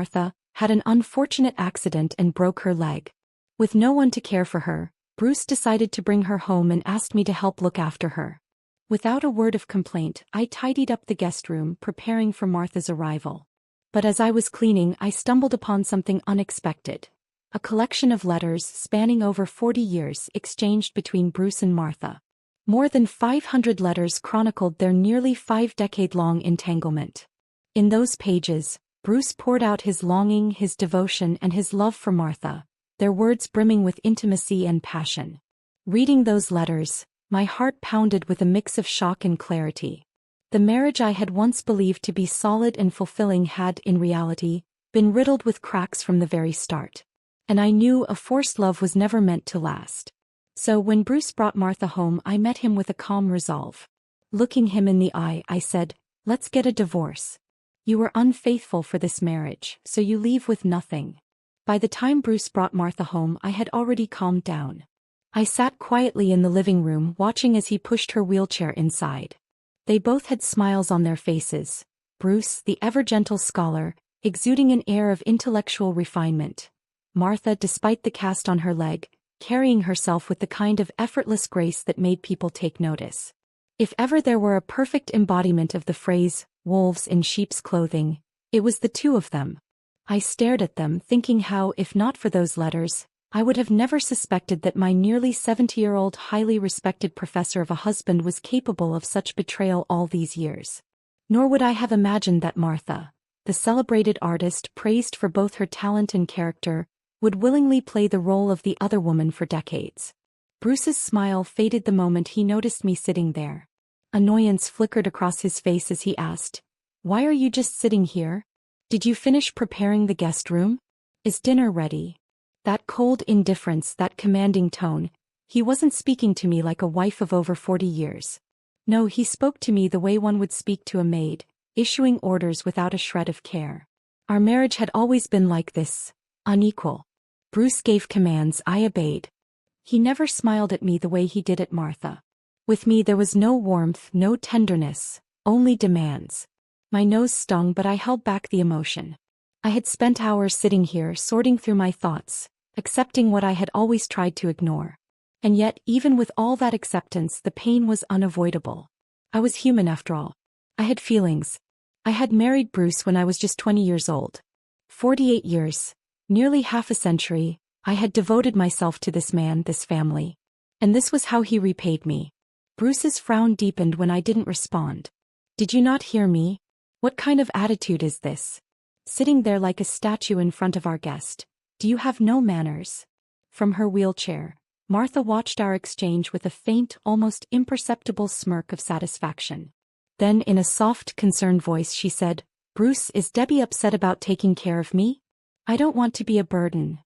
Martha, had an unfortunate accident and broke her leg. With no one to care for her, Bruce decided to bring her home and asked me to help look after her. Without a word of complaint, I tidied up the guest room, preparing for Martha's arrival. But as I was cleaning, I stumbled upon something unexpected. A collection of letters spanning over 40 years exchanged between Bruce and Martha. More than 500 letters chronicled their nearly 5-decade-long entanglement. In those pages, Bruce poured out his longing, his devotion, and his love for Martha, their words brimming with intimacy and passion. Reading those letters, my heart pounded with a mix of shock and clarity. The marriage I had once believed to be solid and fulfilling had, in reality, been riddled with cracks from the very start. And I knew a forced love was never meant to last. So when Bruce brought Martha home, I met him with a calm resolve. Looking him in the eye, I said, "Let's get a divorce. You were unfaithful for this marriage, so you leave with nothing." By the time Bruce brought Martha home, I had already calmed down. I sat quietly in the living room, watching as he pushed her wheelchair inside. They both had smiles on their faces. Bruce, the ever-gentle scholar, exuding an air of intellectual refinement. Martha, despite the cast on her leg, carrying herself with the kind of effortless grace that made people take notice. If ever there were a perfect embodiment of the phrase, "wolves in sheep's clothing," it was the two of them. I stared at them, thinking how, if not for those letters, I would have never suspected that my nearly 70-year-old highly respected professor of a husband was capable of such betrayal all these years. Nor would I have imagined that Martha, the celebrated artist praised for both her talent and character, would willingly play the role of the other woman for decades. Bruce's smile faded the moment he noticed me sitting there. Annoyance flickered across his face as he asked, "Why are you just sitting here? Did you finish preparing the guest room? Is dinner ready?" That cold indifference, that commanding tone, he wasn't speaking to me like a wife of over 40 years. No, he spoke to me the way one would speak to a maid, issuing orders without a shred of care. Our marriage had always been like this, unequal. Bruce gave commands, I obeyed. He never smiled at me the way he did at Martha. With me there was no warmth, no tenderness, only demands. My nose stung, but I held back the emotion. I had spent hours sitting here, sorting through my thoughts, accepting what I had always tried to ignore. And yet, even with all that acceptance, the pain was unavoidable. I was human after all. I had feelings. I had married Bruce when I was just 20 years old. 48 years, nearly half a century, I had devoted myself to this man, this family. And this was how he repaid me. Bruce's frown deepened when I didn't respond. "Did you not hear me? What kind of attitude is this? Sitting there like a statue in front of our guest. Do you have no manners?" From her wheelchair, Martha watched our exchange with a faint, almost imperceptible smirk of satisfaction. Then in a soft, concerned voice she said, "Bruce, is Debbie upset about taking care of me? I don't want to be a burden."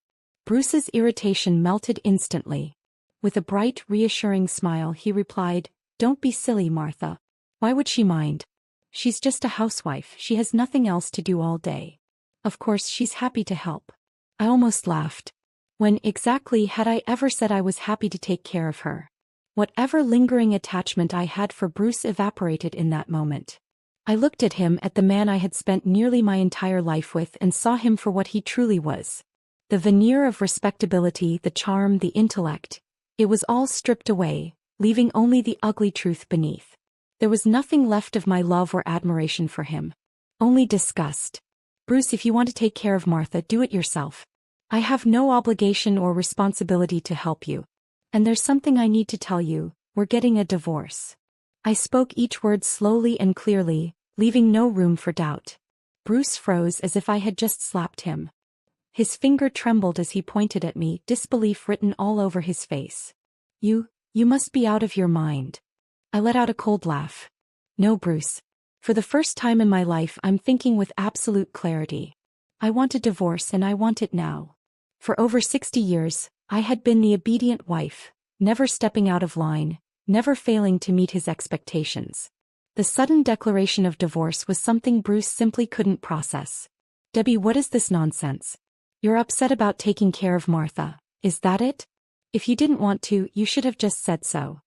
Bruce's irritation melted instantly. With a bright, reassuring smile he replied, "Don't be silly, Martha. Why would she mind? She's just a housewife, she has nothing else to do all day. Of course she's happy to help." I almost laughed. When exactly had I ever said I was happy to take care of her? Whatever lingering attachment I had for Bruce evaporated in that moment. I looked at him, at the man I had spent nearly my entire life with, and saw him for what he truly was. The veneer of respectability, the charm, the intellect, it was all stripped away, leaving only the ugly truth beneath. There was nothing left of my love or admiration for him. Only disgust. "Bruce, if you want to take care of Martha, do it yourself. I have no obligation or responsibility to help you. And there's something I need to tell you, we're getting a divorce." I spoke each word slowly and clearly, leaving no room for doubt. Bruce froze as if I had just slapped him. His finger trembled as he pointed at me, disbelief written all over his face. You must be out of your mind." I let out a cold laugh. "No, Bruce. For the first time in my life I'm thinking with absolute clarity. I want a divorce, and I want it now. For over 60 years, I had been the obedient wife, never stepping out of line, never failing to meet his expectations. The sudden declaration of divorce was something Bruce simply couldn't process. "Debbie, what is this nonsense? You're upset about taking care of Martha, is that it? If you didn't want to, you should have just said so."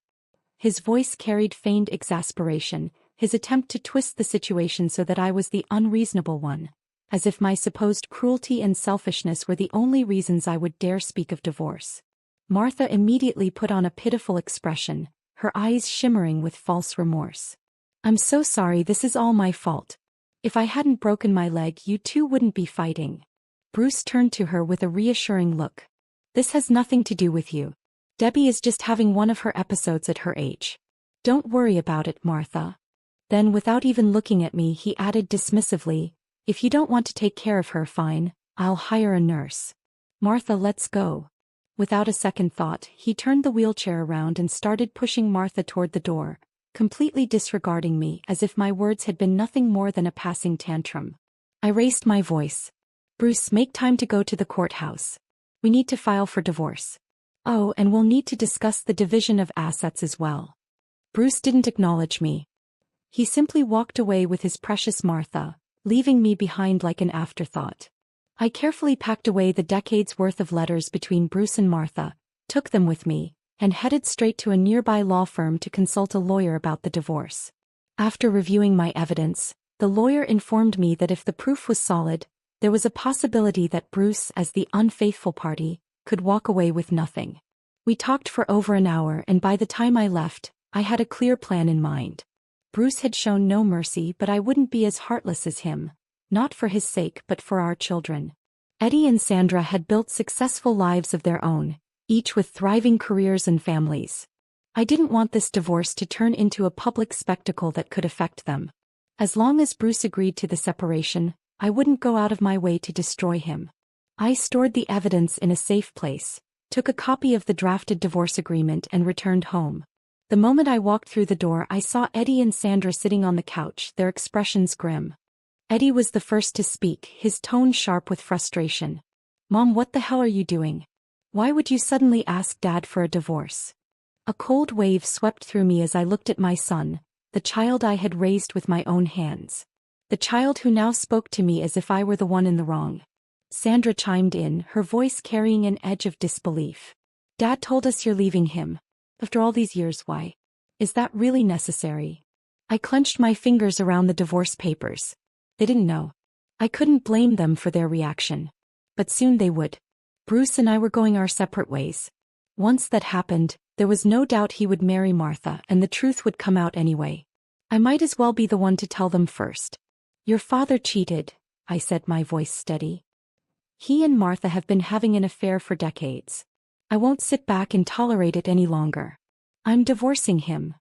His voice carried feigned exasperation, his attempt to twist the situation so that I was the unreasonable one. as if my supposed cruelty and selfishness were the only reasons I would dare speak of divorce. Martha immediately put on a pitiful expression, her eyes shimmering with false remorse. "I'm so sorry, this is all my fault. If I hadn't broken my leg, you two wouldn't be fighting." Bruce turned to her with a reassuring look. "This has nothing to do with you. Debbie is just having one of her episodes at her age. Don't worry about it, Martha." Then, without even looking at me, he added dismissively, "If you don't want to take care of her, fine, I'll hire a nurse. Martha, let's go." Without a second thought, he turned the wheelchair around and started pushing Martha toward the door, completely disregarding me as if my words had been nothing more than a passing tantrum. I raised my voice. "Bruce, make time to go to the courthouse. We need to file for divorce. Oh, and we'll need to discuss the division of assets as well." Bruce didn't acknowledge me. He simply walked away with his precious Martha, leaving me behind like an afterthought. I carefully packed away the decades' worth of letters between Bruce and Martha, took them with me, and headed straight to a nearby law firm to consult a lawyer about the divorce. After reviewing my evidence, the lawyer informed me that if the proof was solid, there was a possibility that Bruce, as the unfaithful party, could walk away with nothing. We talked for over an hour, and by the time I left, I had a clear plan in mind. Bruce had shown no mercy, but I wouldn't be as heartless as him, not for his sake but for our children. Eddie and Sandra had built successful lives of their own, each with thriving careers and families. I didn't want this divorce to turn into a public spectacle that could affect them. As long as Bruce agreed to the separation, I wouldn't go out of my way to destroy him. I stored the evidence in a safe place, took a copy of the drafted divorce agreement and returned home. The moment I walked through the door, I saw Eddie and Sandra sitting on the couch, their expressions grim. Eddie was the first to speak, his tone sharp with frustration. "Mom, what the hell are you doing? Why would you suddenly ask Dad for a divorce?" A cold wave swept through me as I looked at my son, the child I had raised with my own hands. The child who now spoke to me as if I were the one in the wrong. Sandra chimed in, her voice carrying an edge of disbelief. "Dad told us you're leaving him. After all these years, why? Is that really necessary?" I clenched my fingers around the divorce papers. They didn't know. I couldn't blame them for their reaction. But soon they would. Bruce and I were going our separate ways. Once that happened, there was no doubt he would marry Martha and the truth would come out anyway. I might as well be the one to tell them first. "Your father cheated," I said, my voice steady. "He and Martha have been having an affair for decades. I won't sit back and tolerate it any longer. I'm divorcing him.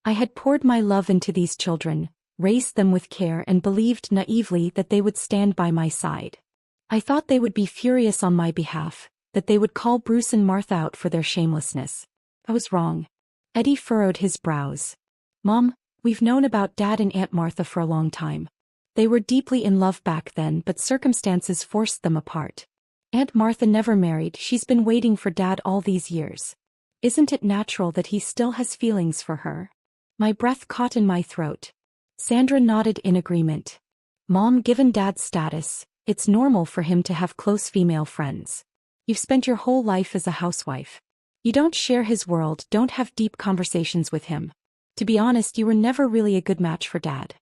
I had poured my love into these children, raised them with care and believed naively that they would stand by my side. I thought they would be furious on my behalf, that they would call Bruce and Martha out for their shamelessness. I was wrong." Eddie furrowed his brows. "Mom, we've known about Dad and Aunt Martha for a long time. They were deeply in love back then, but circumstances forced them apart. Aunt Martha never married, she's been waiting for Dad all these years. Isn't it natural that he still has feelings for her?" My breath caught in my throat. Sandra nodded in agreement. "Mom, given Dad's status, it's normal for him to have close female friends. You've spent your whole life as a housewife. You don't share his world, don't have deep conversations with him. To be honest, you were never really a good match for Dad.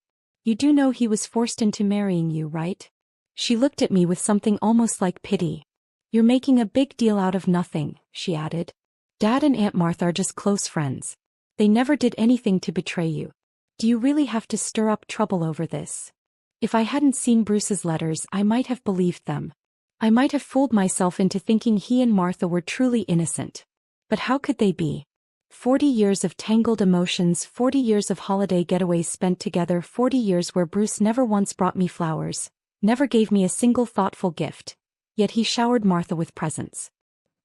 You do know he was forced into marrying you, right?" She looked at me with something almost like pity. "You're making a big deal out of nothing," she added. "Dad and Aunt Martha are just close friends. They never did anything to betray you. Do you really have to stir up trouble over this?" If I hadn't seen Bruce's letters, I might have believed them. I might have fooled myself into thinking he and Martha were truly innocent. But how could they be? 40 years of tangled emotions, 40 years of holiday getaways spent together, 40 years where Bruce never once brought me flowers, never gave me a single thoughtful gift, yet he showered Martha with presents.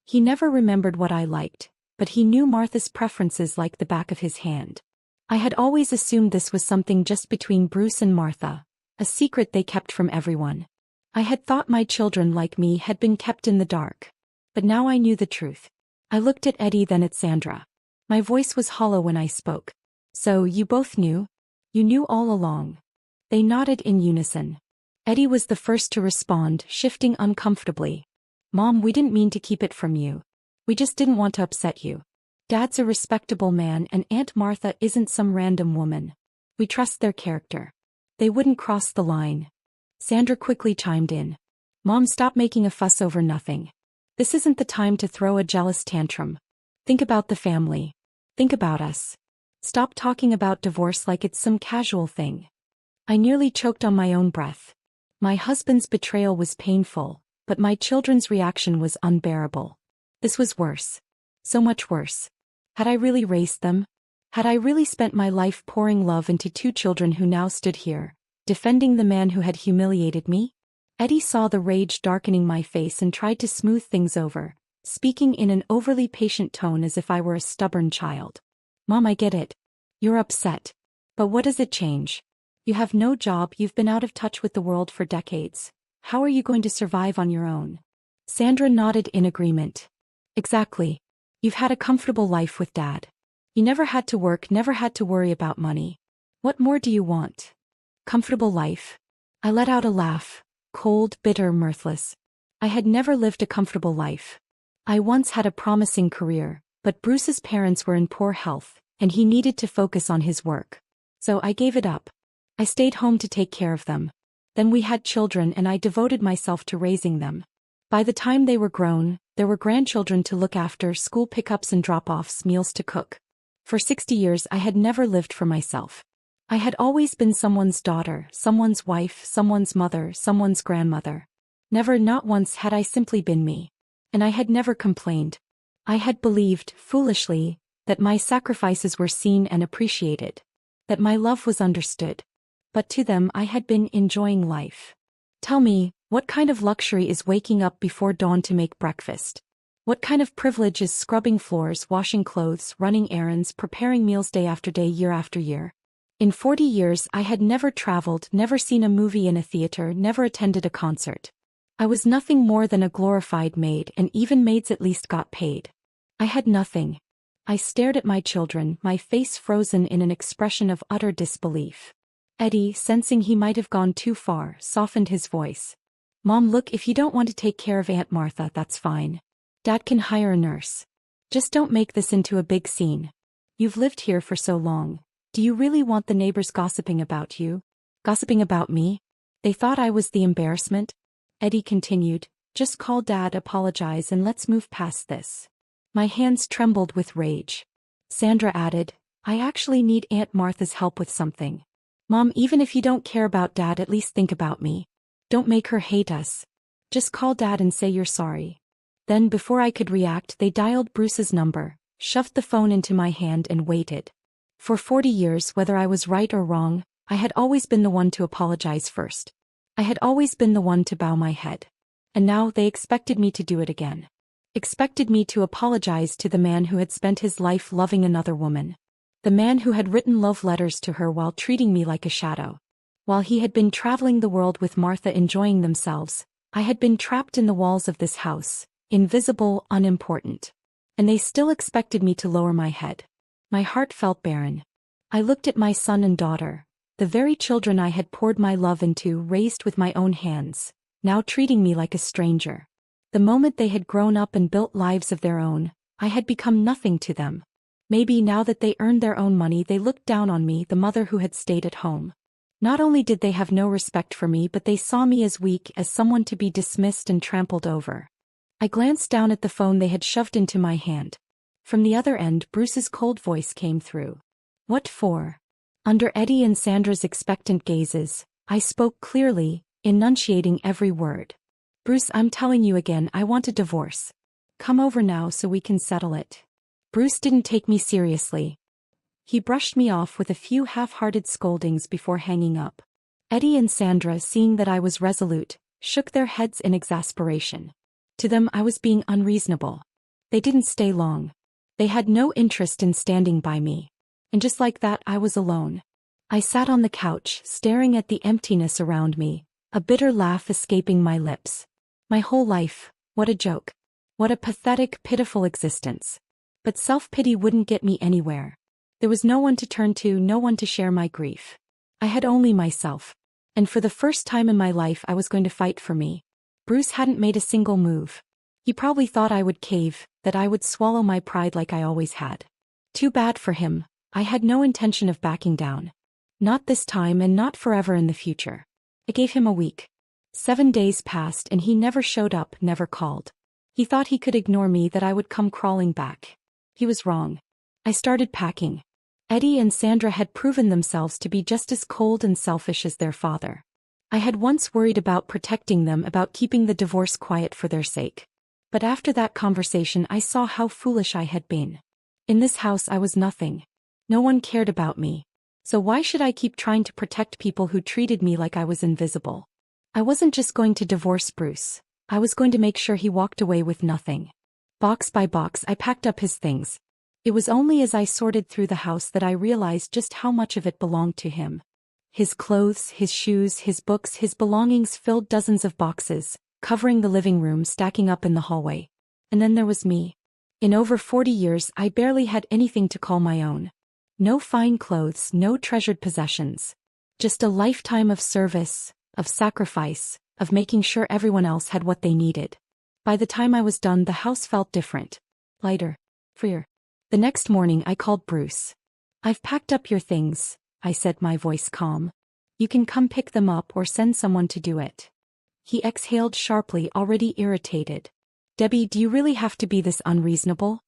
He never remembered what I liked, but he knew Martha's preferences like the back of his hand. I had always assumed this was something just between Bruce and Martha, a secret they kept from everyone. I had thought my children, like me, had been kept in the dark. But now I knew the truth. I looked at Eddie, then at Sandra. My voice was hollow when I spoke. "So, you both knew? You knew all along?" They nodded in unison. Eddie was the first to respond, shifting uncomfortably. "Mom, we didn't mean to keep it from you. We just didn't want to upset you. Dad's a respectable man and Aunt Martha isn't some random woman. We trust their character. They wouldn't cross the line." Sandra quickly chimed in. Mom, stop making a fuss over nothing. This isn't the time to throw a jealous tantrum. Think about the family. Think about us. Stop talking about divorce like it's some casual thing. I nearly choked on my own breath. My husband's betrayal was painful, but my children's reaction was unbearable. This was worse. So much worse. Had I really raised them? Had I really spent my life pouring love into two children who now stood here, defending the man who had humiliated me? Eddie saw the rage darkening my face and tried to smooth things over, speaking in an overly patient tone as if I were a stubborn child. Mom, I get it. You're upset. But what does it change? You have no job, you've been out of touch with the world for decades. How are you going to survive on your own? Sandra nodded in agreement. Exactly. You've had a comfortable life with Dad. You never had to work, never had to worry about money. What more do you want? Comfortable life? I let out a laugh. Cold, bitter, mirthless. I had never lived a comfortable life. I once had a promising career, but Bruce's parents were in poor health, and he needed to focus on his work. So I gave it up. I stayed home to take care of them. Then we had children and I devoted myself to raising them. By the time they were grown, there were grandchildren to look after, school pickups and drop-offs, meals to cook. For 60 years I had never lived for myself. I had always been someone's daughter, someone's wife, someone's mother, someone's grandmother. Never, not once, had I simply been me. And I had never complained. I had believed, foolishly, that my sacrifices were seen and appreciated. That my love was understood. But to them I had been enjoying life. Tell me, what kind of luxury is waking up before dawn to make breakfast? What kind of privilege is scrubbing floors, washing clothes, running errands, preparing meals day after day, year after year? In 40 years I had never traveled, never seen a movie in a theater, never attended a concert. I was nothing more than a glorified maid, and even maids at least got paid. I had nothing. I stared at my children, my face frozen in an expression of utter disbelief. Eddie, sensing he might have gone too far, softened his voice. Mom, look, if you don't want to take care of Aunt Martha, that's fine. Dad can hire a nurse. Just don't make this into a big scene. You've lived here for so long. Do you really want the neighbors gossiping about you? Gossiping about me? They thought I was the embarrassment? Eddie continued, just call Dad, apologize, and let's move past this. My hands trembled with rage. Sandra added, I actually need Aunt Martha's help with something. Mom, even if you don't care about Dad, at least think about me. Don't make her hate us. Just call Dad and say you're sorry. Then, before I could react, they dialed Bruce's number, shoved the phone into my hand and waited. For 40 years, whether I was right or wrong, I had always been the one to apologize first. I had always been the one to bow my head. And now they expected me to do it again. Expected me to apologize to the man who had spent his life loving another woman. The man who had written love letters to her while treating me like a shadow. While he had been traveling the world with Martha enjoying themselves, I had been trapped in the walls of this house, invisible, unimportant. And they still expected me to lower my head. My heart felt barren. I looked at my son and daughter, the very children I had poured my love into, raised with my own hands, now treating me like a stranger. The moment they had grown up and built lives of their own, I had become nothing to them. Maybe now that they earned their own money, they looked down on me, the mother who had stayed at home. Not only did they have no respect for me, but they saw me as weak, as someone to be dismissed and trampled over. I glanced down at the phone they had shoved into my hand. From the other end, Bruce's cold voice came through. What for? Under Eddie and Sandra's expectant gazes, I spoke clearly, enunciating every word. Bruce, I'm telling you again, I want a divorce. Come over now so we can settle it. Bruce didn't take me seriously. He brushed me off with a few half-hearted scoldings before hanging up. Eddie and Sandra, seeing that I was resolute, shook their heads in exasperation. To them I was being unreasonable. They didn't stay long. They had no interest in standing by me. And just like that, I was alone. I sat on the couch, staring at the emptiness around me, a bitter laugh escaping my lips. My whole life, what a joke. What a pathetic, pitiful existence. But self-pity wouldn't get me anywhere. There was no one to turn to, no one to share my grief. I had only myself. And for the first time in my life I was going to fight for me. Bruce hadn't made a single move. He probably thought I would cave, that I would swallow my pride like I always had. Too bad for him. I had no intention of backing down. Not this time and not forever in the future. I gave him a week. 7 days passed and he never showed up, never called. He thought he could ignore me, that I would come crawling back. He was wrong. I started packing. Eddie and Sandra had proven themselves to be just as cold and selfish as their father. I had once worried about protecting them, about keeping the divorce quiet for their sake. But after that conversation I saw how foolish I had been. In this house I was nothing. No one cared about me. So why should I keep trying to protect people who treated me like I was invisible? I wasn't just going to divorce Bruce. I was going to make sure he walked away with nothing. Box by box I packed up his things. It was only as I sorted through the house that I realized just how much of it belonged to him. His clothes, his shoes, his books, his belongings filled dozens of boxes, covering the living room, stacking up in the hallway. And then there was me. In over 40 years I barely had anything to call my own. No fine clothes, no treasured possessions. Just a lifetime of service, of sacrifice, of making sure everyone else had what they needed. By the time I was done, the house felt different. Lighter. Freer. The next morning I called Bruce. "I've packed up your things," I said, my voice calm. "You can come pick them up or send someone to do it." He exhaled sharply, already irritated. "Debbie, do you really have to be this unreasonable?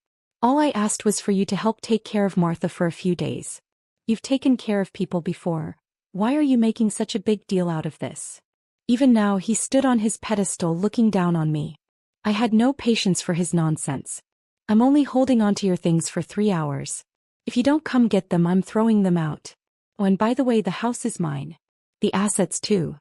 All I asked was for you to help take care of Martha for a few days. You've taken care of people before. Why are you making such a big deal out of this?" Even now he stood on his pedestal looking down on me. I had no patience for his nonsense. "I'm only holding on to your things for 3 hours. If you don't come get them, I'm throwing them out. Oh, and by the way, the house is mine. The assets too."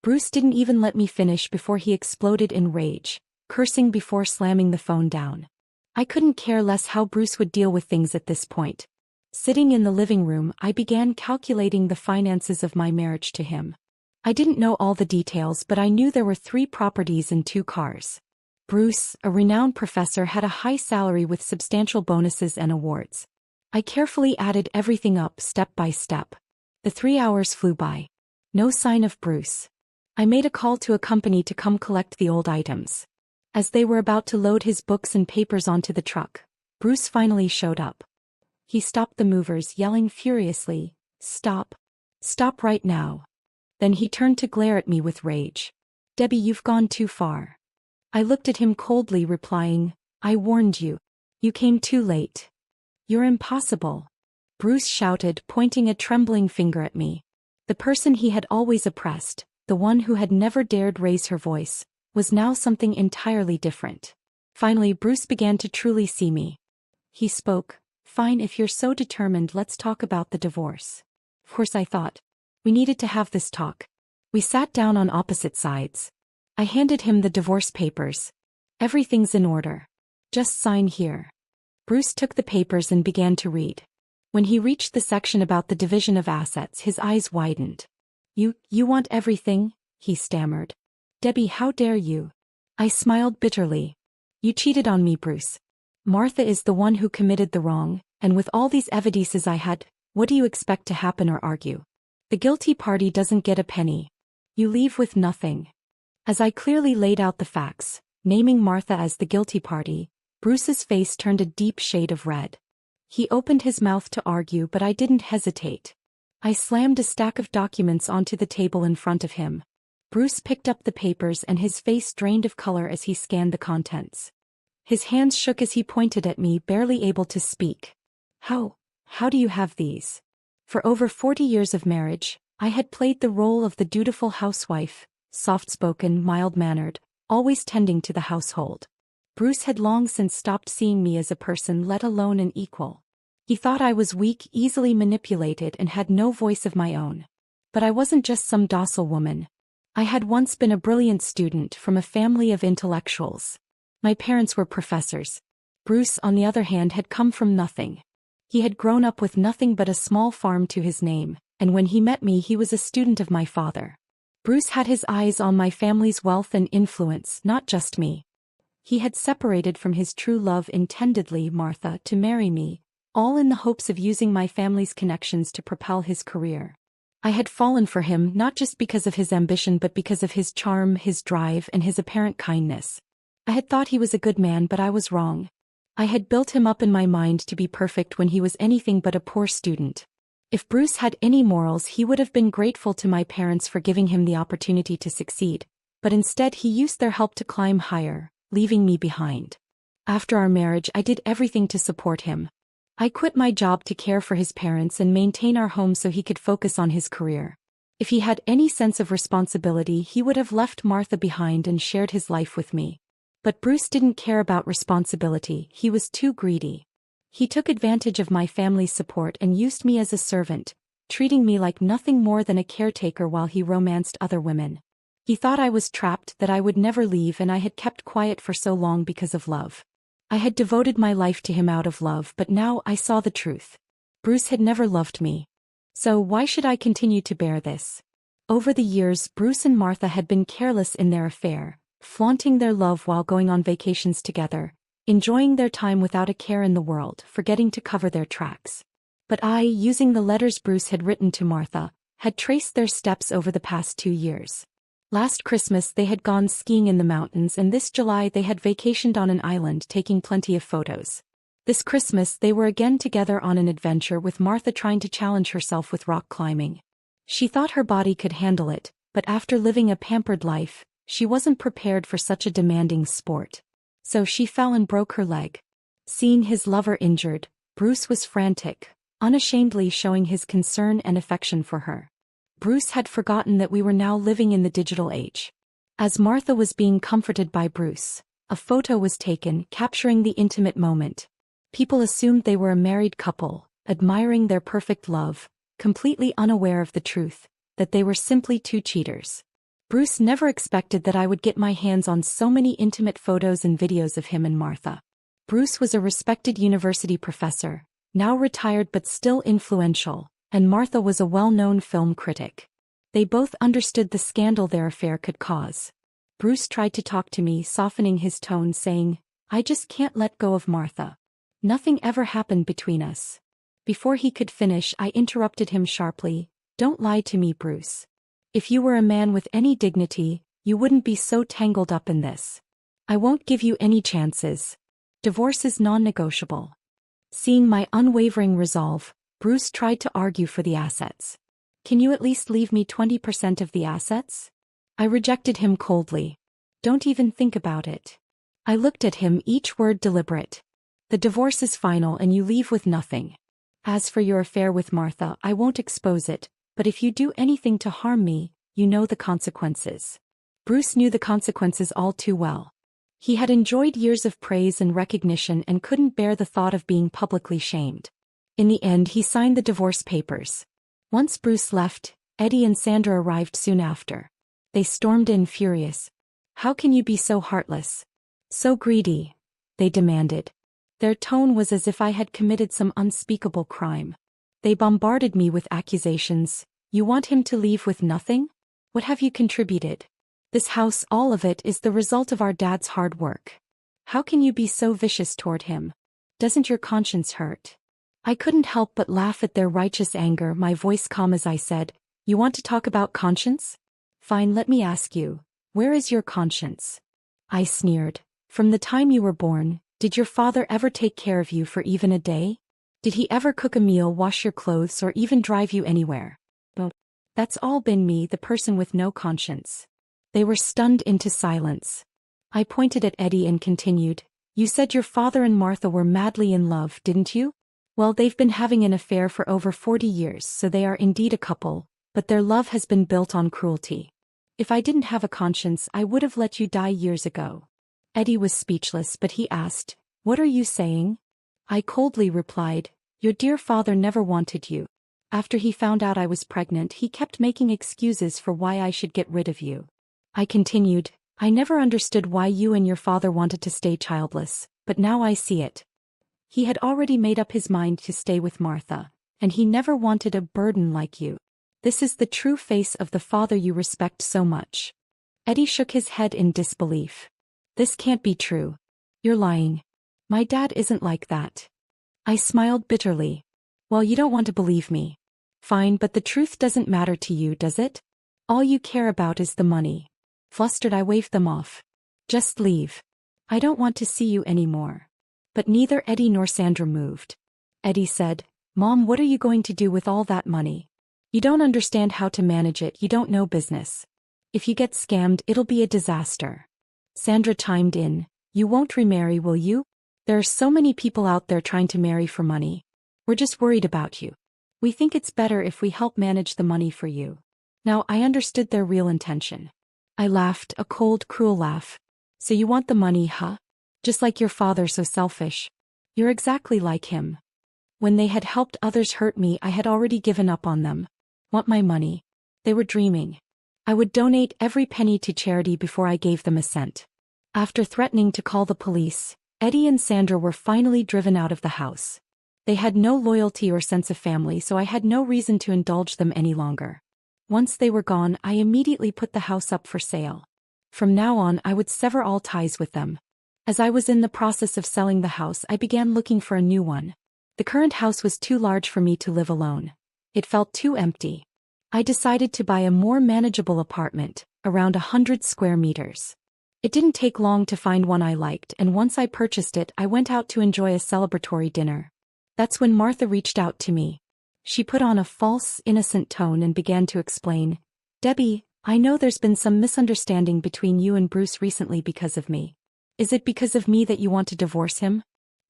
Bruce didn't even let me finish before he exploded in rage, cursing before slamming the phone down. I couldn't care less how Bruce would deal with things at this point. Sitting in the living room, I began calculating the finances of my marriage to him. I didn't know all the details, but I knew there were 3 properties and 2 cars. Bruce, a renowned professor, had a high salary with substantial bonuses and awards. I carefully added everything up step by step. The 3 hours flew by. No sign of Bruce. I made a call to a company to come collect the old items. As they were about to load his books and papers onto the truck, Bruce finally showed up. He stopped the movers, yelling furiously, "Stop! Stop right now!" Then he turned to glare at me with rage. "Debbie, you've gone too far." I looked at him coldly, replying, "I warned you. You came too late. You're impossible." Bruce shouted, pointing a trembling finger at me. The person he had always oppressed, the one who had never dared raise her voice, was now something entirely different. Finally, Bruce began to truly see me. He spoke. "Fine, if you're so determined, let's talk about the divorce." Of course, I thought. We needed to have this talk. We sat down on opposite sides. I handed him the divorce papers. "Everything's in order. Just sign here." Bruce took the papers and began to read. When he reached the section about the division of assets, his eyes widened. You want everything?" he stammered. "Debbie, how dare you?" I smiled bitterly. "You cheated on me, Bruce. Martha is the one who committed the wrong, and with all these evidences I had, what do you expect to happen or argue? The guilty party doesn't get a penny. You leave with nothing." As I clearly laid out the facts, naming Martha as the guilty party, Bruce's face turned a deep shade of red. He opened his mouth to argue, but I didn't hesitate. I slammed a stack of documents onto the table in front of him. Bruce picked up the papers and his face drained of color as he scanned the contents. His hands shook as he pointed at me, barely able to speak. How do you have these?" For over 40 years of marriage, I had played the role of the dutiful housewife, soft-spoken, mild-mannered, always tending to the household. Bruce had long since stopped seeing me as a person, let alone an equal. He thought I was weak, easily manipulated, and had no voice of my own. But I wasn't just some docile woman. I had once been a brilliant student from a family of intellectuals. My parents were professors. Bruce, on the other hand, had come from nothing. He had grown up with nothing but a small farm to his name, and when he met me he was a student of my father. Bruce had his eyes on my family's wealth and influence, not just me. He had separated from his true love intendedly, Martha, to marry me, all in the hopes of using my family's connections to propel his career. I had fallen for him not just because of his ambition but because of his charm, his drive, and his apparent kindness. I had thought he was a good man, but I was wrong. I had built him up in my mind to be perfect when he was anything but a poor student. If Bruce had any morals, he would have been grateful to my parents for giving him the opportunity to succeed, But instead he used their help to climb higher, leaving me behind. After our marriage, I did everything to support him. I quit my job to care for his parents and maintain our home so he could focus on his career. If he had any sense of responsibility, he would have left Martha behind and shared his life with me. But Bruce didn't care about responsibility, he was too greedy. He took advantage of my family's support and used me as a servant, treating me like nothing more than a caretaker while he romanced other women. He thought I was trapped, that I would never leave, and I had kept quiet for so long because of love. I had devoted my life to him out of love, but now I saw the truth. Bruce had never loved me. So why should I continue to bear this? Over the years, Bruce and Martha had been careless in their affair, flaunting their love while going on vacations together, enjoying their time without a care in the world, forgetting to cover their tracks. But I, using the letters Bruce had written to Martha, had traced their steps over the past 2 years. Last Christmas they had gone skiing in the mountains, and this July they had vacationed on an island, taking plenty of photos. This Christmas they were again together on an adventure, with Martha trying to challenge herself with rock climbing. She thought her body could handle it, but after living a pampered life, she wasn't prepared for such a demanding sport. So she fell and broke her leg. Seeing his lover injured, Bruce was frantic, unashamedly showing his concern and affection for her. Bruce had forgotten that we were now living in the digital age. As Martha was being comforted by Bruce, a photo was taken, capturing the intimate moment. People assumed they were a married couple, admiring their perfect love, completely unaware of the truth, that they were simply two cheaters. Bruce never expected that I would get my hands on so many intimate photos and videos of him and Martha. Bruce was a respected university professor, now retired but still influential, and Martha was a well-known film critic. They both understood the scandal their affair could cause. Bruce tried to talk to me, softening his tone, saying, "I just can't let go of Martha. Nothing ever happened between us." Before he could finish, I interrupted him sharply, "Don't lie to me, Bruce. If you were a man with any dignity, you wouldn't be so tangled up in this. I won't give you any chances. Divorce is non-negotiable." Seeing my unwavering resolve, Bruce tried to argue for the assets. "Can you at least leave me 20% of the assets?" I rejected him coldly. "Don't even think about it." I looked at him, each word deliberate. "The divorce is final and you leave with nothing. As for your affair with Martha, I won't expose it, but if you do anything to harm me, you know the consequences." Bruce knew the consequences all too well. He had enjoyed years of praise and recognition and couldn't bear the thought of being publicly shamed. In the end, he signed the divorce papers. Once Bruce left, Eddie and Sandra arrived soon after. They stormed in furious. "How can you be so heartless? So greedy?" they demanded. Their tone was as if I had committed some unspeakable crime. They bombarded me with accusations. "You want him to leave with nothing? What have you contributed? This house, all of it, is the result of our dad's hard work. How can you be so vicious toward him? Doesn't your conscience hurt?" I couldn't help but laugh at their righteous anger, my voice calm as I said, "You want to talk about conscience? Fine, let me ask you, where is your conscience?" I sneered. "From the time you were born, did your father ever take care of you for even a day? Did he ever cook a meal, wash your clothes, or even drive you anywhere? Well, that's all been me, the person with no conscience." They were stunned into silence. I pointed at Eddie and continued, "You said your father and Martha were madly in love, didn't you? Well, they've been having an affair for over 40 years, so they are indeed a couple, but their love has been built on cruelty. If I didn't have a conscience, I would have let you die years ago." Eddie was speechless, but he asked, "What are you saying?" I coldly replied, "Your dear father never wanted you. After he found out I was pregnant, he kept making excuses for why I should get rid of you." I continued, "I never understood why you and your father wanted to stay childless, but now I see it. He had already made up his mind to stay with Martha, and he never wanted a burden like you. This is the true face of the father you respect so much." Eddie shook his head in disbelief. "This can't be true. You're lying. My dad isn't like that." I smiled bitterly. "Well, you don't want to believe me. Fine, but the truth doesn't matter to you, does it? All you care about is the money." Flustered, I waved them off. "Just leave. I don't want to see you anymore." But neither Eddie nor Sandra moved. Eddie said, "Mom, what are you going to do with all that money? You don't understand how to manage it, you don't know business. If you get scammed, it'll be a disaster. Sandra chimed in. You won't remarry, will you? There are so many people out there trying to marry for money. We're just worried about you. We think it's better if we help manage the money for you. Now I understood their real intention. I laughed, a cold, cruel laugh. So you want the money, huh? Just like your father, so selfish. You're exactly like him. When they had helped others hurt me, I had already given up on them. Want my money? They were dreaming. I would donate every penny to charity before I gave them a cent. After threatening to call the police, Eddie and Sandra were finally driven out of the house. They had no loyalty or sense of family, so I had no reason to indulge them any longer. Once they were gone, I immediately put the house up for sale. From now on, I would sever all ties with them. As I was in the process of selling the house, I began looking for a new one. The current house was too large for me to live alone. It felt too empty. I decided to buy a more manageable apartment, around 100 square meters. It didn't take long to find one I liked, and once I purchased it, I went out to enjoy a celebratory dinner. That's when Martha reached out to me. She put on a false, innocent tone and began to explain. Debbie, I know there's been some misunderstanding between you and Bruce recently because of me. Is it because of me that you want to divorce him?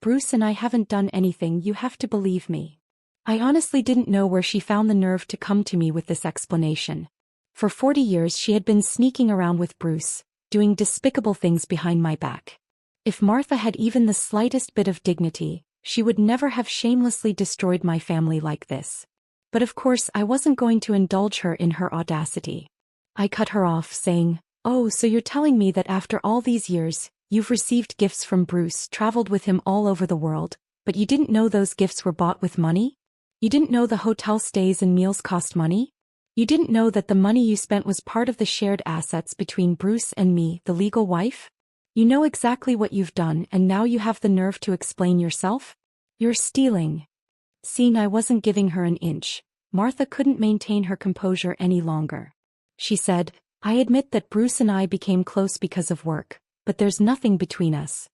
Bruce and I haven't done anything, you have to believe me. I honestly didn't know where she found the nerve to come to me with this explanation. For 40 years she had been sneaking around with Bruce, doing despicable things behind my back. If Martha had even the slightest bit of dignity, she would never have shamelessly destroyed my family like this. But of course I wasn't going to indulge her in her audacity. I cut her off, saying, "Oh, so you're telling me that after all these years, you've received gifts from Bruce, traveled with him all over the world, but you didn't know those gifts were bought with money? You didn't know the hotel stays and meals cost money? You didn't know that the money you spent was part of the shared assets between Bruce and me, the legal wife? You know exactly what you've done, and now you have the nerve to explain yourself? You're stealing." Seeing I wasn't giving her an inch, Martha couldn't maintain her composure any longer. She said, "I admit that Bruce and I became close because of work, but there's nothing between us.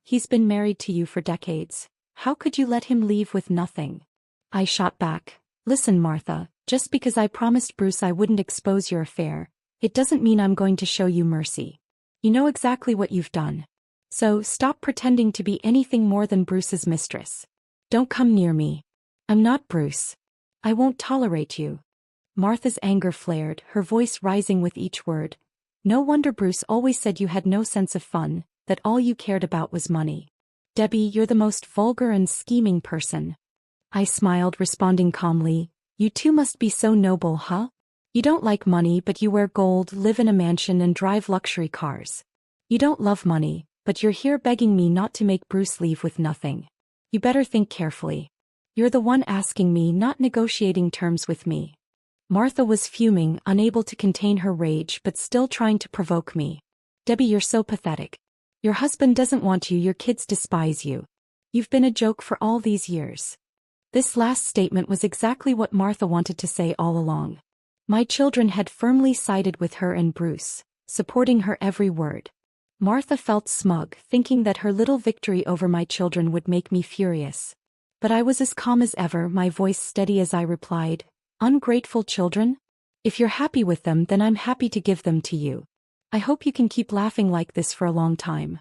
He's been married to you for decades. How could you let him leave with nothing?" I shot back, "Listen, Martha, just because I promised Bruce I wouldn't expose your affair, it doesn't mean I'm going to show you mercy. You know exactly what you've done. So stop pretending to be anything more than Bruce's mistress. Don't come near me. I'm not Bruce. I won't tolerate you." Martha's anger flared, her voice rising with each word. "No wonder Bruce always said you had no sense of fun, that all you cared about was money. Debbie, you're the most vulgar and scheming person." I smiled, responding calmly, "You two must be so noble, huh? You don't like money, but you wear gold, live in a mansion and drive luxury cars. You don't love money, but you're here begging me not to make Bruce leave with nothing. You better think carefully. You're the one asking me, not negotiating terms with me." Martha was fuming, unable to contain her rage but still trying to provoke me. "Debbie, you're so pathetic. Your husband doesn't want you, your kids despise you. You've been a joke for all these years." This last statement was exactly what Martha wanted to say all along. My children had firmly sided with her and Bruce, supporting her every word. Martha felt smug, thinking that her little victory over my children would make me furious. But I was as calm as ever, my voice steady as I replied, "Ungrateful children? If you're happy with them, then I'm happy to give them to you. I hope you can keep laughing like this for a long time."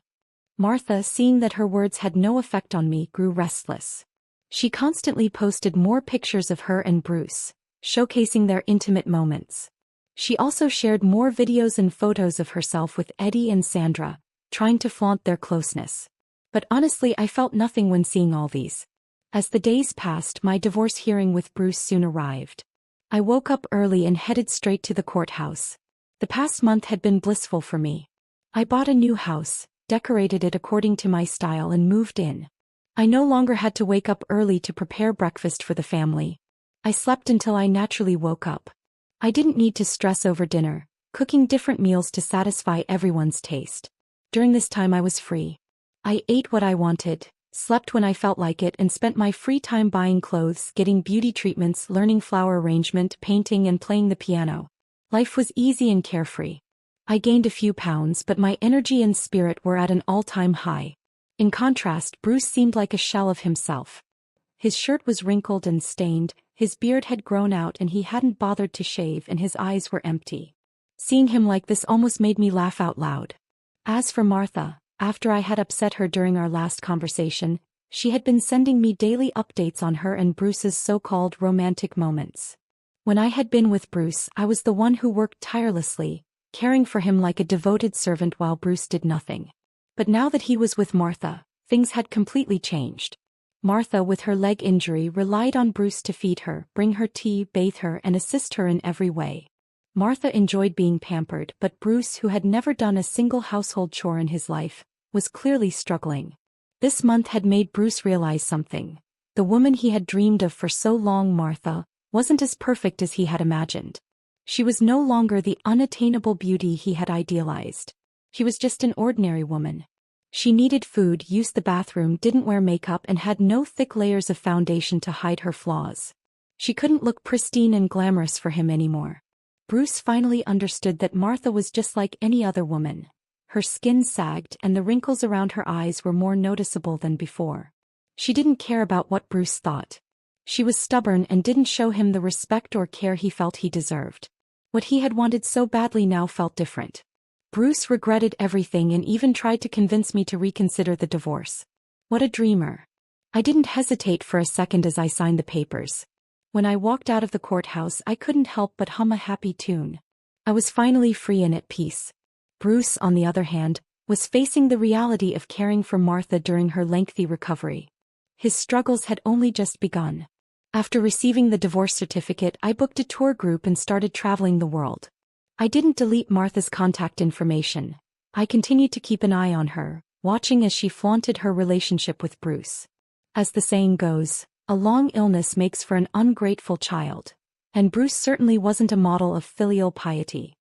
Martha, seeing that her words had no effect on me, grew restless. She constantly posted more pictures of her and Bruce, showcasing their intimate moments. She also shared more videos and photos of herself with Eddie and Sandra, trying to flaunt their closeness. But honestly, I felt nothing when seeing all these. As the days passed, my divorce hearing with Bruce soon arrived. I woke up early and headed straight to the courthouse. The past month had been blissful for me. I bought a new house, decorated it according to my style and moved in. I no longer had to wake up early to prepare breakfast for the family. I slept until I naturally woke up. I didn't need to stress over dinner, cooking different meals to satisfy everyone's taste. During this time I was free. I ate what I wanted, slept when I felt like it, and spent my free time buying clothes, getting beauty treatments, learning flower arrangement, painting and playing the piano. Life was easy and carefree. I gained a few pounds, but my energy and spirit were at an all-time high. In contrast, Bruce seemed like a shell of himself. His shirt was wrinkled and stained, his beard had grown out and he hadn't bothered to shave, and his eyes were empty. Seeing him like this almost made me laugh out loud. As for Martha, after I had upset her during our last conversation, she had been sending me daily updates on her and Bruce's so-called romantic moments. When I had been with Bruce, I was the one who worked tirelessly, caring for him like a devoted servant while Bruce did nothing. But now that he was with Martha, things had completely changed. Martha, with her leg injury, relied on Bruce to feed her, bring her tea, bathe her, and assist her in every way. Martha enjoyed being pampered, but Bruce, who had never done a single household chore in his life, was clearly struggling. This month had made Bruce realize something. The woman he had dreamed of for so long, Martha, wasn't as perfect as he had imagined. She was no longer the unattainable beauty he had idealized. She was just an ordinary woman. She needed food, used the bathroom, didn't wear makeup, and had no thick layers of foundation to hide her flaws. She couldn't look pristine and glamorous for him anymore. Bruce finally understood that Martha was just like any other woman. Her skin sagged and the wrinkles around her eyes were more noticeable than before. She didn't care about what Bruce thought. She was stubborn and didn't show him the respect or care he felt he deserved. What he had wanted so badly now felt different. Bruce regretted everything and even tried to convince me to reconsider the divorce. What a dreamer. I didn't hesitate for a second as I signed the papers. When I walked out of the courthouse, I couldn't help but hum a happy tune. I was finally free and at peace. Bruce, on the other hand, was facing the reality of caring for Martha during her lengthy recovery. His struggles had only just begun. After receiving the divorce certificate, I booked a tour group and started traveling the world. I didn't delete Martha's contact information. I continued to keep an eye on her, watching as she flaunted her relationship with Bruce. As the saying goes, a long illness makes for an ungrateful child. And Bruce certainly wasn't a model of filial piety.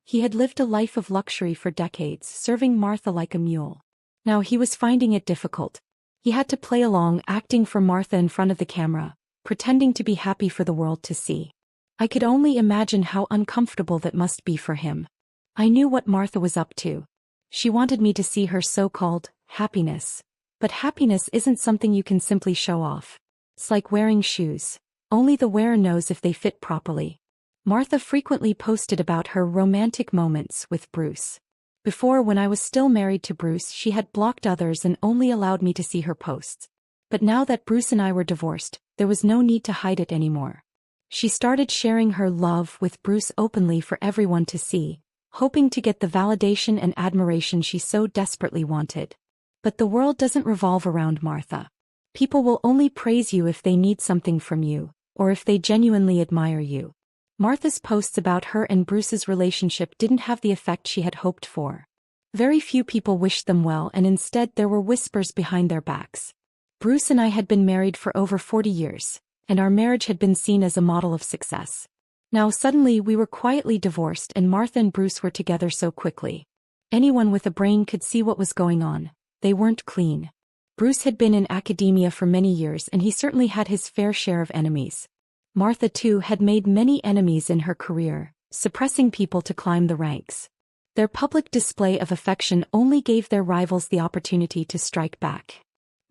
He had lived a life of luxury for decades, serving Martha like a mule. Now he was finding it difficult. He had to play along, acting for Martha in front of the camera, pretending to be happy for the world to see. I could only imagine how uncomfortable that must be for him. I knew what Martha was up to. She wanted me to see her so-called happiness. But happiness isn't something you can simply show off. It's like wearing shoes. Only the wearer knows if they fit properly. Martha frequently posted about her romantic moments with Bruce. Before, when I was still married to Bruce, she had blocked others and only allowed me to see her posts. But now that Bruce and I were divorced, there was no need to hide it anymore. She started sharing her love with Bruce openly for everyone to see, hoping to get the validation and admiration she so desperately wanted. But the world doesn't revolve around Martha. People will only praise you if they need something from you, or if they genuinely admire you. Martha's posts about her and Bruce's relationship didn't have the effect she had hoped for. Very few people wished them well, and instead there were whispers behind their backs. Bruce and I had been married for over 40 years, and our marriage had been seen as a model of success. Now suddenly we were quietly divorced and Martha and Bruce were together so quickly. Anyone with a brain could see what was going on. They weren't clean. Bruce had been in academia for many years and he certainly had his fair share of enemies. Martha too had made many enemies in her career, suppressing people to climb the ranks. Their public display of affection only gave their rivals the opportunity to strike back.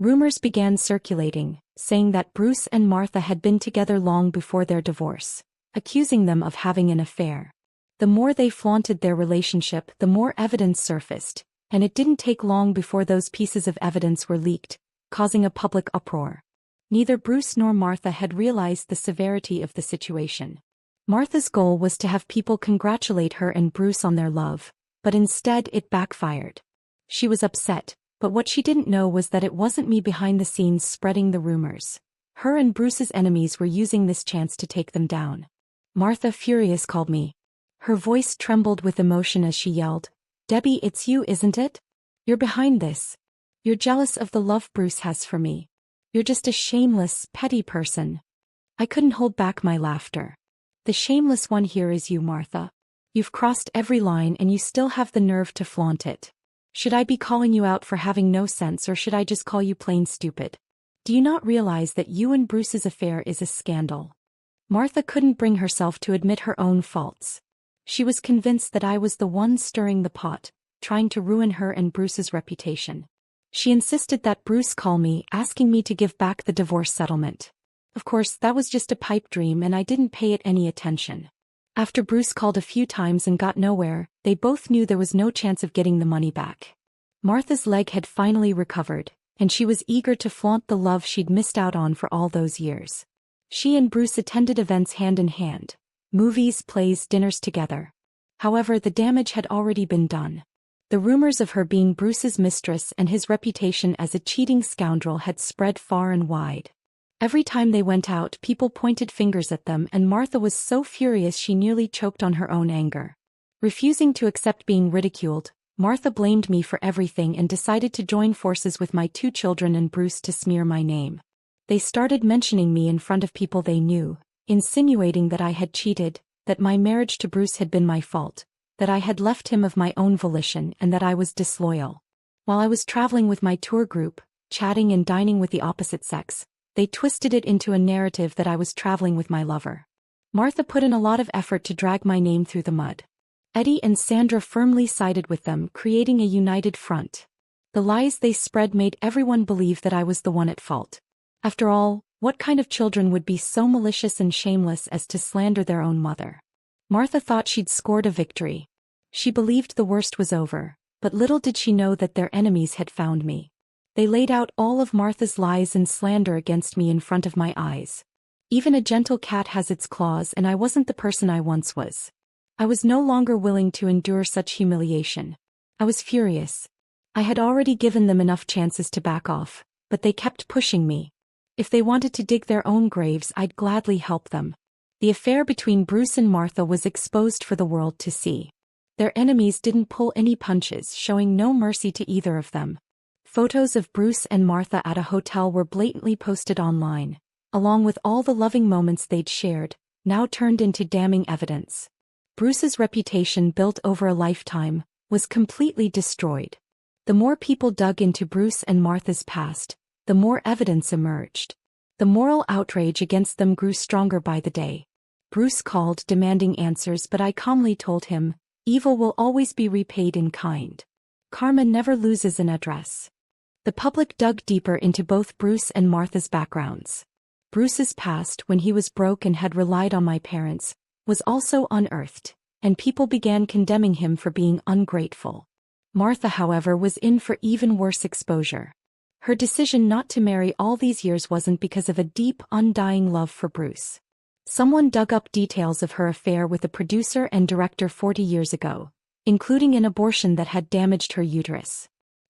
Rumors began circulating, saying that Bruce and Martha had been together long before their divorce, accusing them of having an affair. The more they flaunted their relationship, the more evidence surfaced, and it didn't take long before those pieces of evidence were leaked, causing a public uproar. Neither Bruce nor Martha had realized the severity of the situation. Martha's goal was to have people congratulate her and Bruce on their love, but instead it backfired. She was upset, but what she didn't know was that it wasn't me behind the scenes spreading the rumors. Her and Bruce's enemies were using this chance to take them down. Martha, furious, called me. Her voice trembled with emotion as she yelled, "Debbie, it's you, isn't it? You're behind this. You're jealous of the love Bruce has for me. You're just a shameless, petty person." I couldn't hold back my laughter. The shameless one here is you, Martha. You've crossed every line and you still have the nerve to flaunt it. Should I be calling you out for having no sense, or should I just call you plain stupid? Do you not realize that you and Bruce's affair is a scandal? Martha couldn't bring herself to admit her own faults. She was convinced that I was the one stirring the pot, trying to ruin her and Bruce's reputation. She insisted that Bruce call me, asking me to give back the divorce settlement. Of course, that was just a pipe dream and I didn't pay it any attention. After Bruce called a few times and got nowhere, they both knew there was no chance of getting the money back. Martha's leg had finally recovered, and she was eager to flaunt the love she'd missed out on for all those years. She and Bruce attended events hand in hand, movies, plays, dinners together. However, the damage had already been done. The rumors of her being Bruce's mistress and his reputation as a cheating scoundrel had spread far and wide. Every time they went out, people pointed fingers at them, and Martha was so furious she nearly choked on her own anger. Refusing to accept being ridiculed, Martha blamed me for everything and decided to join forces with my 2 children and Bruce to smear my name. They started mentioning me in front of people they knew, insinuating that I had cheated, that my marriage to Bruce had been my fault, that I had left him of my own volition, and that I was disloyal. While I was traveling with my tour group, chatting and dining with the opposite sex, they twisted it into a narrative that I was traveling with my lover. Martha put in a lot of effort to drag my name through the mud. Eddie and Sandra firmly sided with them, creating a united front. The lies they spread made everyone believe that I was the one at fault. After all, what kind of children would be so malicious and shameless as to slander their own mother? Martha thought she'd scored a victory. She believed the worst was over, but little did she know that their enemies had found me. They laid out all of Martha's lies and slander against me in front of my eyes. Even a gentle cat has its claws, and I wasn't the person I once was. I was no longer willing to endure such humiliation. I was furious. I had already given them enough chances to back off, but they kept pushing me. If they wanted to dig their own graves, I'd gladly help them. The affair between Bruce and Martha was exposed for the world to see. Their enemies didn't pull any punches, showing no mercy to either of them. Photos of Bruce and Martha at a hotel were blatantly posted online, along with all the loving moments they'd shared, now turned into damning evidence. Bruce's reputation, built over a lifetime, was completely destroyed. The more people dug into Bruce and Martha's past, the more evidence emerged. The moral outrage against them grew stronger by the day. Bruce called, demanding answers, but I calmly told him, evil will always be repaid in kind. Karma never loses an address. The public dug deeper into both Bruce and Martha's backgrounds. Bruce's past, when he was broke and had relied on my parents, was also unearthed, and people began condemning him for being ungrateful. Martha, however, was in for even worse exposure. Her decision not to marry all these years wasn't because of a deep, undying love for Bruce. Someone dug up details of her affair with a producer and director 40 years ago, including an abortion that had damaged her uterus.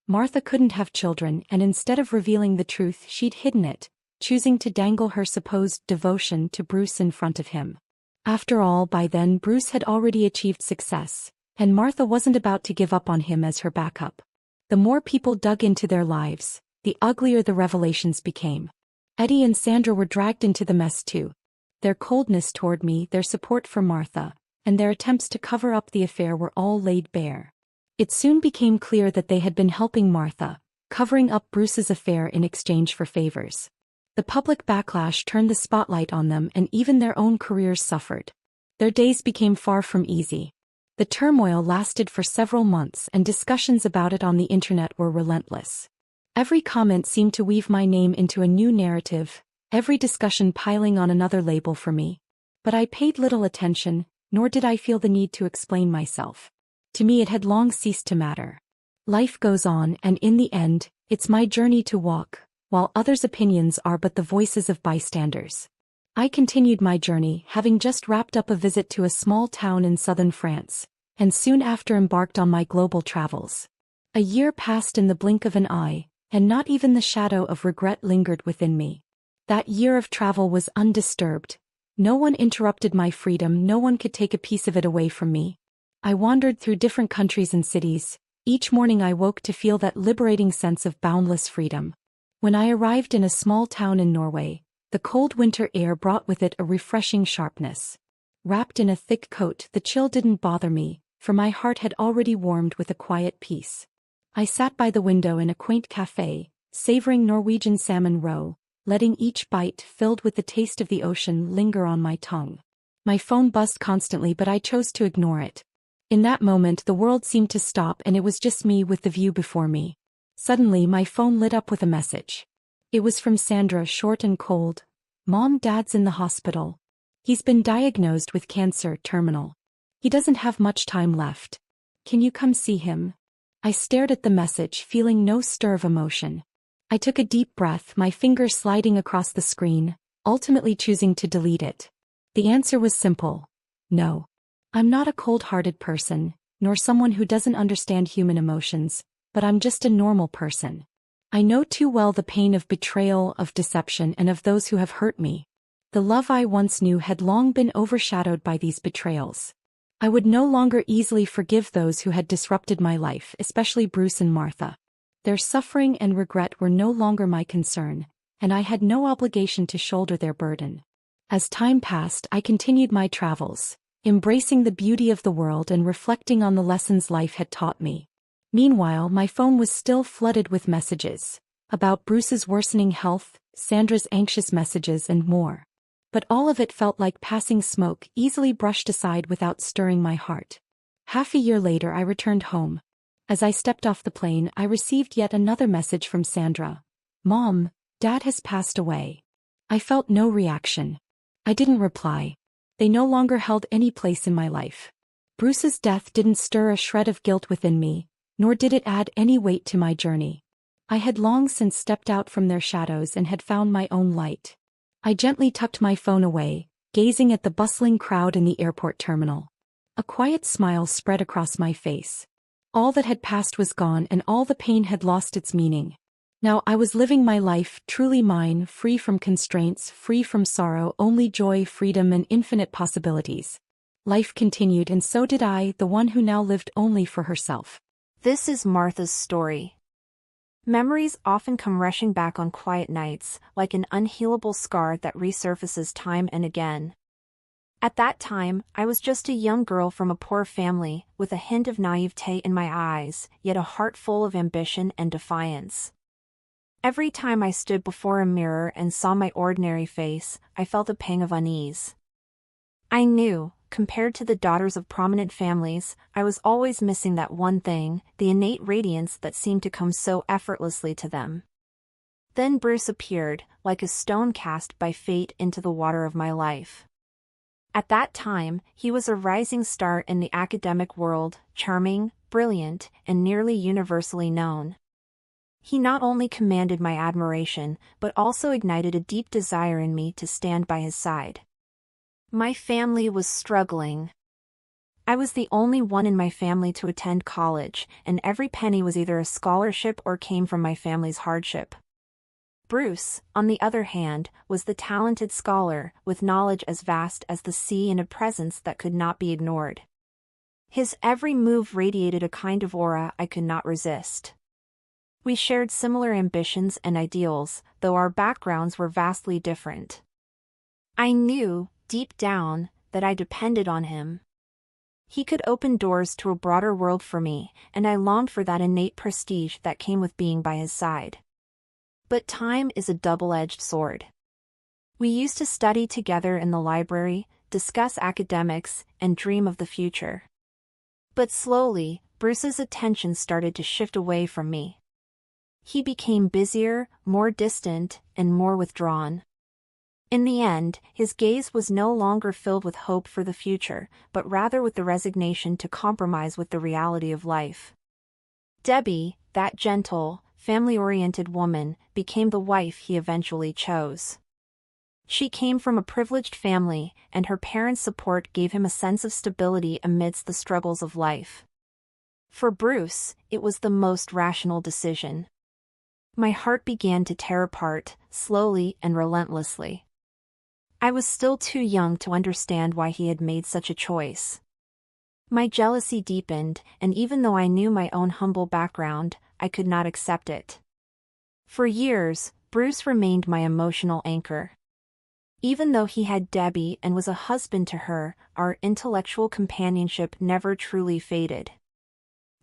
Martha couldn't have children, and instead of revealing the truth, she'd hidden it, choosing to dangle her supposed devotion to Bruce in front of him. After all, by then Bruce had already achieved success, and Martha wasn't about to give up on him as her backup. The more people dug into their lives, the uglier the revelations became. Eddie and Sandra were dragged into the mess too. Their coldness toward me, their support for Martha, and their attempts to cover up the affair were all laid bare. It soon became clear that they had been helping Martha, covering up Bruce's affair in exchange for favors. The public backlash turned the spotlight on them, and even their own careers suffered. Their days became far from easy. The turmoil lasted for several months, and discussions about it on the internet were relentless. Every comment seemed to weave my name into a new narrative, every discussion piling on another label for me. But I paid little attention, nor did I feel the need to explain myself. To me it had long ceased to matter. Life goes on, and in the end, it's my journey to walk, while others' opinions are but the voices of bystanders. I continued my journey, having just wrapped up a visit to a small town in southern France, and soon after embarked on my global travels. A year passed in the blink of an eye, and not even the shadow of regret lingered within me. That year of travel was undisturbed. No one interrupted my freedom, no one could take a piece of it away from me. I wandered through different countries and cities. Each morning I woke to feel that liberating sense of boundless freedom. When I arrived in a small town in Norway, the cold winter air brought with it a refreshing sharpness. Wrapped in a thick coat, the chill didn't bother me, for my heart had already warmed with a quiet peace. I sat by the window in a quaint café, savoring Norwegian salmon roe, letting each bite, filled with the taste of the ocean, linger on my tongue. My phone buzzed constantly, but I chose to ignore it. In that moment the world seemed to stop, and it was just me with the view before me. Suddenly my phone lit up with a message. It was from Sandra, short and cold. "Mom, Dad's in the hospital. He's been diagnosed with cancer, terminal. He doesn't have much time left. Can you come see him? I stared at the message, feeling no stir of emotion. I took a deep breath, my finger sliding across the screen, ultimately choosing to delete it. The answer was simple. No. I'm not a cold-hearted person, nor someone who doesn't understand human emotions, but I'm just a normal person. I know too well the pain of betrayal, of deception, and of those who have hurt me. The love I once knew had long been overshadowed by these betrayals. I would no longer easily forgive those who had disrupted my life, especially Bruce and Martha. Their suffering and regret were no longer my concern, and I had no obligation to shoulder their burden. As time passed, I continued my travels, embracing the beauty of the world and reflecting on the lessons life had taught me. Meanwhile, my phone was still flooded with messages about Bruce's worsening health, Sandra's anxious messages, and more. But all of it felt like passing smoke, easily brushed aside without stirring my heart. Half a year later, I returned home. As I stepped off the plane, I received yet another message from Sandra. Mom, Dad has passed away. I felt no reaction. I didn't reply. They no longer held any place in my life. Bruce's death didn't stir a shred of guilt within me, nor did it add any weight to my journey. I had long since stepped out from their shadows and had found my own light. I gently tucked my phone away, gazing at the bustling crowd in the airport terminal. A quiet smile spread across my face. All that had passed was gone, and all the pain had lost its meaning. Now I was living my life, truly mine, free from constraints, free from sorrow, only joy, freedom, and infinite possibilities. Life continued, and so did I, the one who now lived only for herself. This is Martha's story. Memories often come rushing back on quiet nights, like an unhealable scar that resurfaces time and again. At that time, I was just a young girl from a poor family, with a hint of naivete in my eyes, yet a heart full of ambition and defiance. Every time I stood before a mirror and saw my ordinary face, I felt a pang of unease. I knew, compared to the daughters of prominent families, I was always missing that one thing, the innate radiance that seemed to come so effortlessly to them. Then Bruce appeared, like a stone cast by fate into the water of my life. At that time, he was a rising star in the academic world, charming, brilliant, and nearly universally known. He not only commanded my admiration, but also ignited a deep desire in me to stand by his side. My family was struggling. I was the only one in my family to attend college, and every penny was either a scholarship or came from my family's hardship. Bruce, on the other hand, was the talented scholar, with knowledge as vast as the sea and a presence that could not be ignored. His every move radiated a kind of aura I could not resist. We shared similar ambitions and ideals, though our backgrounds were vastly different. I knew, deep down, that I depended on him. He could open doors to a broader world for me, and I longed for that innate prestige that came with being by his side. But time is a double-edged sword. We used to study together in the library, discuss academics, and dream of the future. But slowly, Bruce's attention started to shift away from me. He became busier, more distant, and more withdrawn. In the end, his gaze was no longer filled with hope for the future, but rather with the resignation to compromise with the reality of life. Debbie, that gentle, family-oriented woman, became the wife he eventually chose. She came from a privileged family, and her parents' support gave him a sense of stability amidst the struggles of life. For Bruce, it was the most rational decision. My heart began to tear apart, slowly and relentlessly. I was still too young to understand why he had made such a choice. My jealousy deepened, and even though I knew my own humble background, I could not accept it. For years, Bruce remained my emotional anchor. Even though he had Debbie and was a husband to her, our intellectual companionship never truly faded.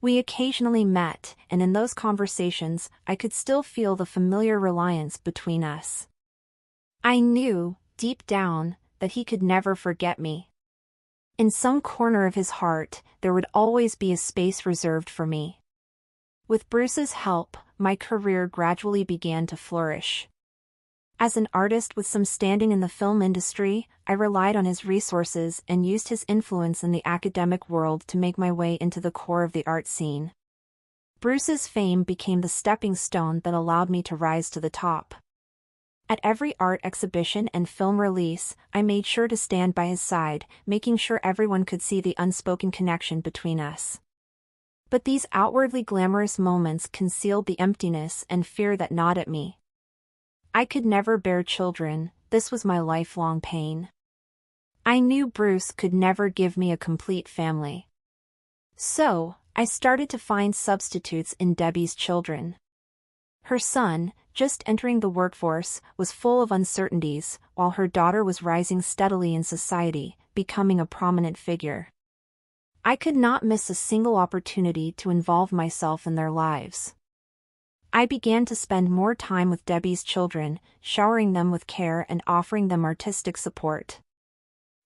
We occasionally met, and in those conversations, I could still feel the familiar reliance between us. I knew, deep down, that he could never forget me. In some corner of his heart, there would always be a space reserved for me. With Bruce's help, my career gradually began to flourish. As an artist with some standing in the film industry, I relied on his resources and used his influence in the academic world to make my way into the core of the art scene. Bruce's fame became the stepping stone that allowed me to rise to the top. At every art exhibition and film release, I made sure to stand by his side, making sure everyone could see the unspoken connection between us. But these outwardly glamorous moments concealed the emptiness and fear that gnawed at me. I could never bear children, this was my lifelong pain. I knew Bruce could never give me a complete family. So, I started to find substitutes in Debbie's children. Her son, just entering the workforce, was full of uncertainties, while her daughter was rising steadily in society, becoming a prominent figure. I could not miss a single opportunity to involve myself in their lives. I began to spend more time with Debbie's children, showering them with care and offering them artistic support.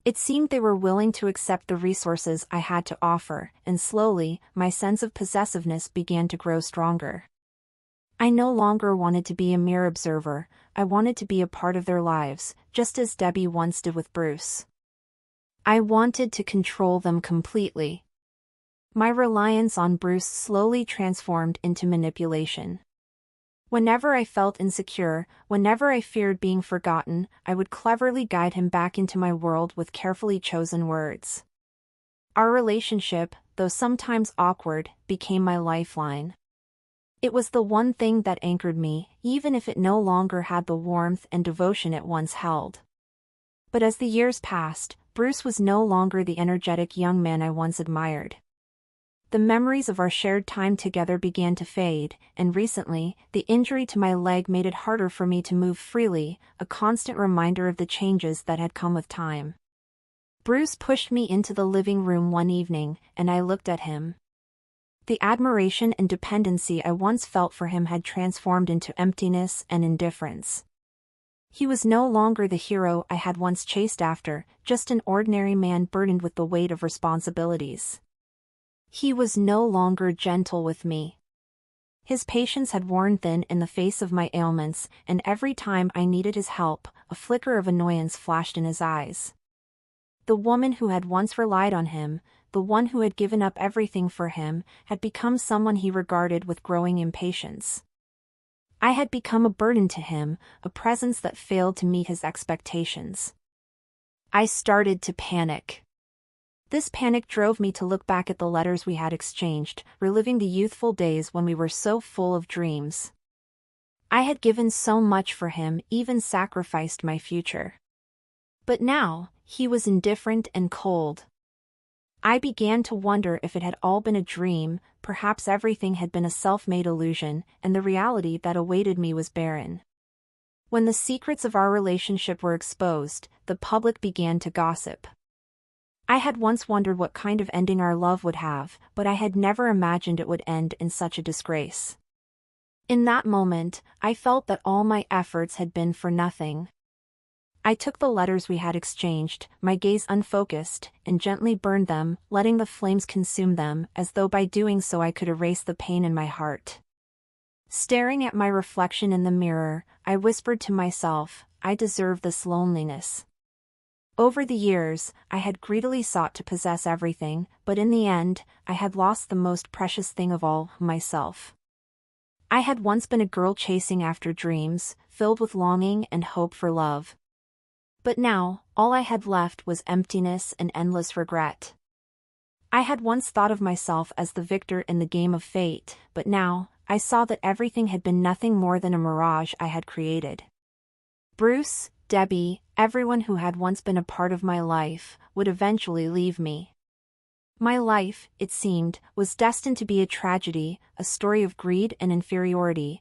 It seemed they were willing to accept the resources I had to offer, and slowly, my sense of possessiveness began to grow stronger. I no longer wanted to be a mere observer, I wanted to be a part of their lives, just as Debbie once did with Bruce. I wanted to control them completely. My reliance on Bruce slowly transformed into manipulation. Whenever I felt insecure, whenever I feared being forgotten, I would cleverly guide him back into my world with carefully chosen words. Our relationship, though sometimes awkward, became my lifeline. It was the one thing that anchored me, even if it no longer had the warmth and devotion it once held. But as the years passed, Bruce was no longer the energetic young man I once admired. The memories of our shared time together began to fade, and recently, the injury to my leg made it harder for me to move freely, a constant reminder of the changes that had come with time. Bruce pushed me into the living room one evening, and I looked at him. The admiration and dependency I once felt for him had transformed into emptiness and indifference. He was no longer the hero I had once chased after, just an ordinary man burdened with the weight of responsibilities. He was no longer gentle with me. His patience had worn thin in the face of my ailments, and every time I needed his help, a flicker of annoyance flashed in his eyes. The woman who had once relied on him, the one who had given up everything for him, had become someone he regarded with growing impatience. I had become a burden to him, a presence that failed to meet his expectations. I started to panic. This panic drove me to look back at the letters we had exchanged, reliving the youthful days when we were so full of dreams. I had given so much for him, even sacrificed my future. But now, he was indifferent and cold. I began to wonder if it had all been a dream, perhaps everything had been a self-made illusion, and the reality that awaited me was barren. When the secrets of our relationship were exposed, the public began to gossip. I had once wondered what kind of ending our love would have, but I had never imagined it would end in such a disgrace. In that moment, I felt that all my efforts had been for nothing. I took the letters we had exchanged, my gaze unfocused, and gently burned them, letting the flames consume them, as though by doing so I could erase the pain in my heart. Staring at my reflection in the mirror, I whispered to myself, I deserve this loneliness. Over the years, I had greedily sought to possess everything, but in the end, I had lost the most precious thing of all, myself. I had once been a girl chasing after dreams, filled with longing and hope for love. But now, all I had left was emptiness and endless regret. I had once thought of myself as the victor in the game of fate, but now, I saw that everything had been nothing more than a mirage I had created. Bruce, Debbie, everyone who had once been a part of my life, would eventually leave me. My life, it seemed, was destined to be a tragedy, a story of greed and inferiority,